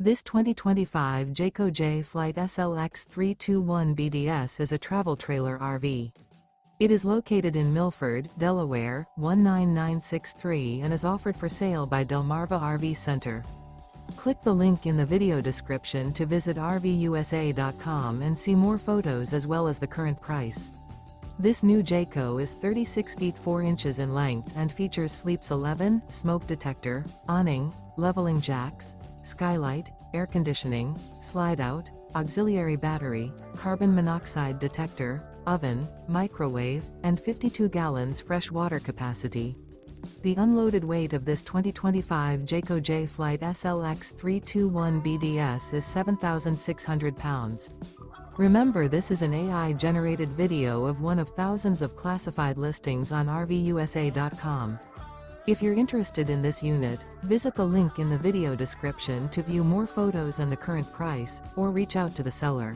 This 2025 Jayco Jay Flight SLX 321 BDS is a travel trailer RV. It is located in Milford, Delaware, 19963 and is offered for sale by Delmarva RV Center. Click the link in the video description to visit RVUSA.com and see more photos as well as the current price. This new Jayco is 36 feet 4 inches in length and features sleeps 11, smoke detector, awning, leveling jacks, skylight, air conditioning, slide-out, auxiliary battery, carbon monoxide detector, oven, microwave, and 52 gallons fresh water capacity. The unloaded weight of this 2025 Jayco Jay Flight SLX 321 BDS is 7,600 pounds. Remember, this is an AI-generated video of one of thousands of classified listings on RVUSA.com. If you're interested in this unit, visit the link in the video description to view more photos and the current price, or reach out to the seller.